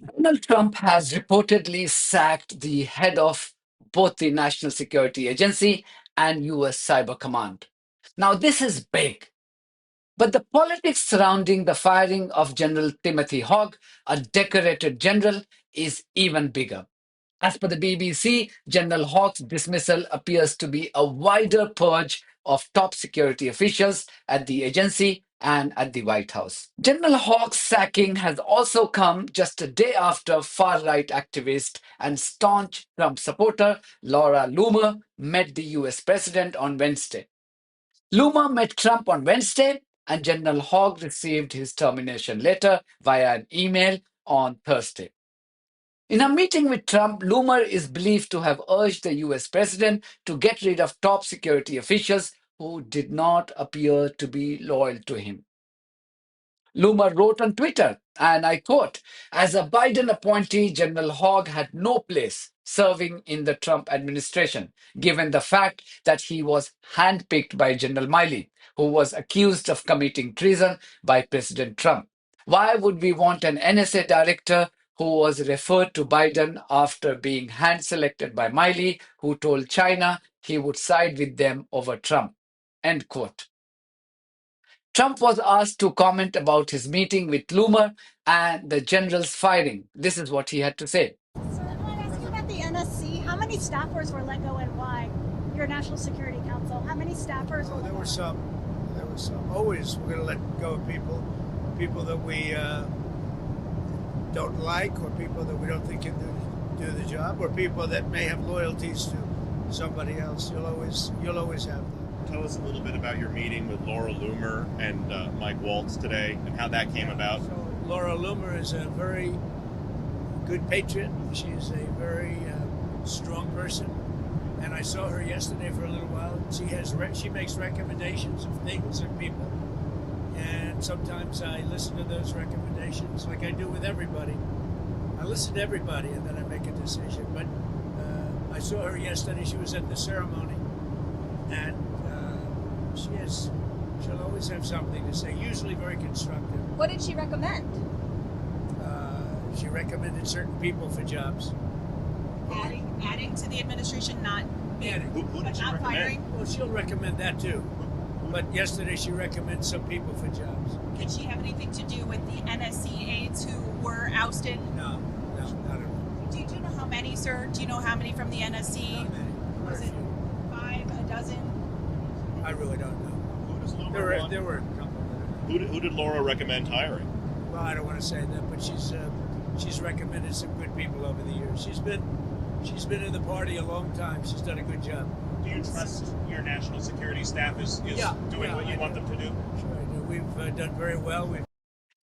Donald Trump has reportedly sacked the head of both the National Security Agency and US Cyber Command. Now, this is big, but the politics surrounding the firing of General Timothy Haugh, a decorated general, is even bigger. As per the BBC, General Hawke's dismissal appears to be a wider purge of top security officials at the agency and at the White House. General Hawke's sacking has also come just a day after far right activist and staunch Trump supporter Laura Loomer met the US president on Wednesday. Loomer met Trump on Wednesday, and General Hawke received his termination letter via an email on Thursday. In a meeting with Trump, Loomer is believed to have urged the US president to get rid of top security officials who did not appear to be loyal to him. Loomer wrote on Twitter, and I quote, "As a Biden appointee, General Hogg had no place serving in the Trump administration, given the fact that he was handpicked by General Milley, who was accused of committing treason by President Trump. Why would we want an NSA director who was referred to Biden after being hand-selected by Milley, who told China he would side with them over Trump?" End quote. Trump was asked to comment about his meeting with Loomer and the general's firing. This is what he had to say. So I want to ask you about the NSC. How many staffers were let go and why? Your National Security Council. How many staffers were let go? There were some. There were some. Always we're going to let go of people that we don't like, or people that we don't think can do the job, or people that may have loyalties to somebody else. You'll always have that. Tell us a little bit about your meeting with Laura Loomer and Mike Waltz today and how that came about. So Laura Loomer is a very good patriot. She's a very strong person, and I saw her yesterday for a little while. She makes recommendations of things and people, and sometimes I listen to those recommendations like I do with everybody. I listen to everybody and then I make a decision. But I saw her yesterday. She was at the ceremony, and she'll always have something to say, usually very constructive. What did she recommend? She recommended certain people for jobs. Adding to the administration, not Adding. Who did she not recommend? firing. Well, she'll recommend that too. But yesterday she recommended some people for jobs. Did she have anything to do with the NSC aides who were ousted? No, not at all. Do you know how many, sir? Do you know how many from the NSC? Not many. Was it 5, a dozen? I really don't know. Who does Loomer There were a couple. who did Laura recommend hiring? Well, I don't want to say that, but she's recommended some good people over the years. She's been in the party a long time. She's done a good job. Do you trust your national security staff is doing what you want them to do? Sure I do. We've done very well.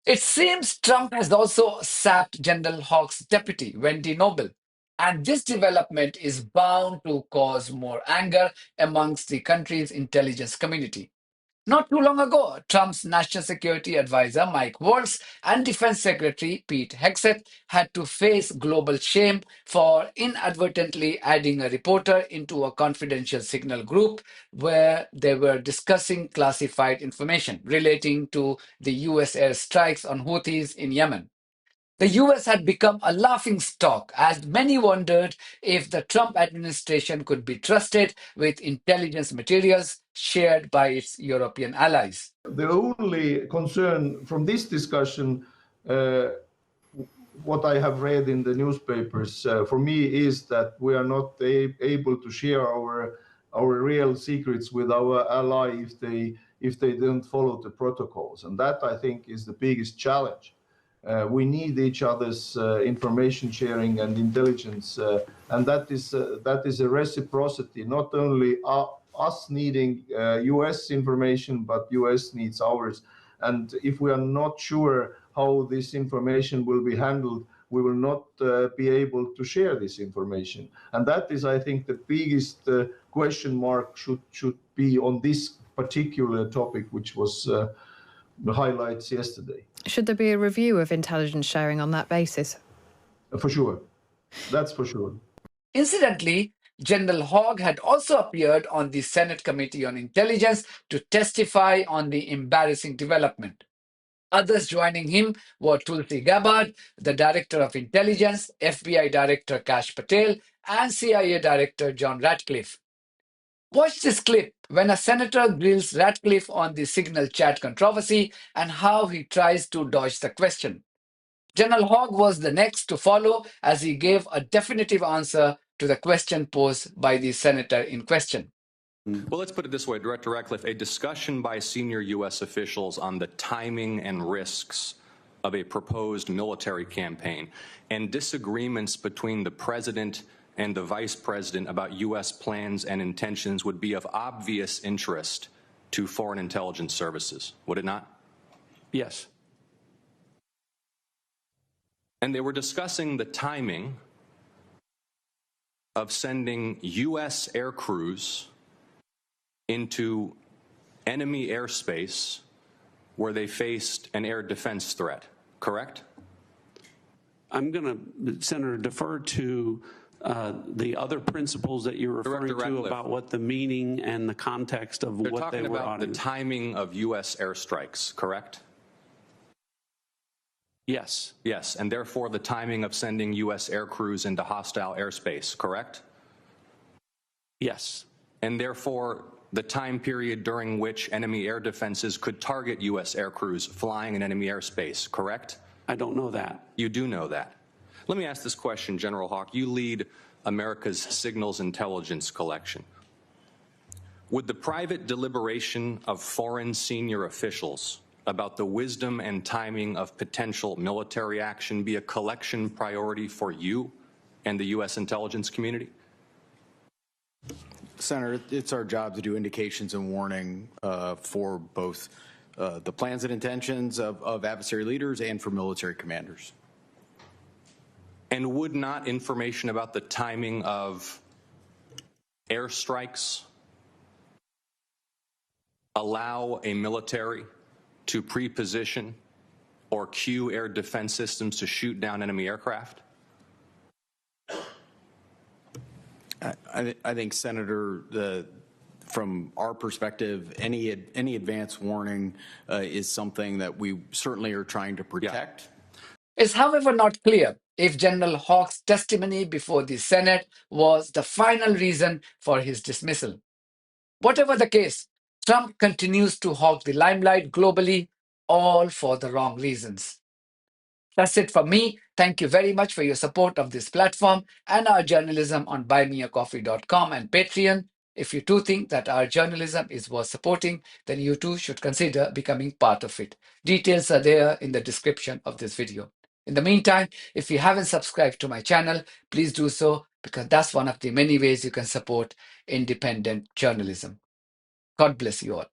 It seems Trump has also sacked General Hawke's deputy, Wendy Noble. And this development is bound to cause more anger amongst the country's intelligence community. Not too long ago, Trump's national security advisor Mike Waltz and Defense Secretary Pete Hegseth had to face global shame for inadvertently adding a reporter into a confidential signal group where they were discussing classified information relating to the US airstrikes on Houthis in Yemen. The US had become a laughingstock as many wondered if the Trump administration could be trusted with intelligence materials shared by its European allies. The only concern from this discussion, what I have read in the newspapers, for me is that we are not able to share our real secrets with our ally if they don't follow the protocols, and that I think is the biggest challenge. We need each other's information sharing and intelligence, and that is a reciprocity. Not only us needing US information, but US needs ours. And if we are not sure how this information will be handled, we will not be able to share this information. And that is, I think, the biggest question mark should be on this particular topic, which was the highlights yesterday. Should there be a review of intelligence sharing on that basis? For sure. That's for sure. Incidentally, General Hogg had also appeared on the Senate Committee on Intelligence to testify on the embarrassing development. Others joining him were Tulsi Gabbard, the Director of Intelligence, FBI Director Kash Patel, and CIA Director John Ratcliffe. Watch this clip when a senator grills Ratcliffe on the Signal chat controversy and how he tries to dodge the question. General Haugh was the next to follow as he gave a definitive answer to the question posed by the senator in question. Well, let's put it this way, Director Ratcliffe, a discussion by senior U.S. officials on the timing and risks of a proposed military campaign and disagreements between the president and the vice president about U.S. plans and intentions would be of obvious interest to foreign intelligence services, would it not? Yes. And they were discussing the timing of sending U.S. air crews into enemy airspace where they faced an air defense threat, correct? I'm going to, Senator, defer to the other principles that you're referring to about what the meaning and the context of what they were on. They're talking about the timing of U.S. airstrikes, correct? Yes. Yes, and therefore the timing of sending U.S. air crews into hostile airspace, correct? Yes. And therefore the time period during which enemy air defenses could target U.S. air crews flying in enemy airspace, correct? I don't know that. You do know that. Let me ask this question, General Haugh. You lead America's signals intelligence collection. Would the private deliberation of foreign senior officials about the wisdom and timing of potential military action be a collection priority for you and the U.S. intelligence community? Senator, it's our job to do indications and warning for both the plans and intentions of adversary leaders and for military commanders. And would not information about the timing of airstrikes allow a military to pre-position or cue air defense systems to shoot down enemy aircraft? I think, Senator, from our perspective, any advance warning is something that we certainly are trying to protect. Yeah. It's, however, not clear if General Haugh's testimony before the Senate was the final reason for his dismissal. Whatever the case, Trump continues to hog the limelight globally, all for the wrong reasons. That's it for me. Thank you very much for your support of this platform and our journalism on buymeacoffee.com and Patreon. If you too think that our journalism is worth supporting, then you too should consider becoming part of it. Details are there in the description of this video. In the meantime, if you haven't subscribed to my channel, please do so, because that's one of the many ways you can support independent journalism. God bless you all.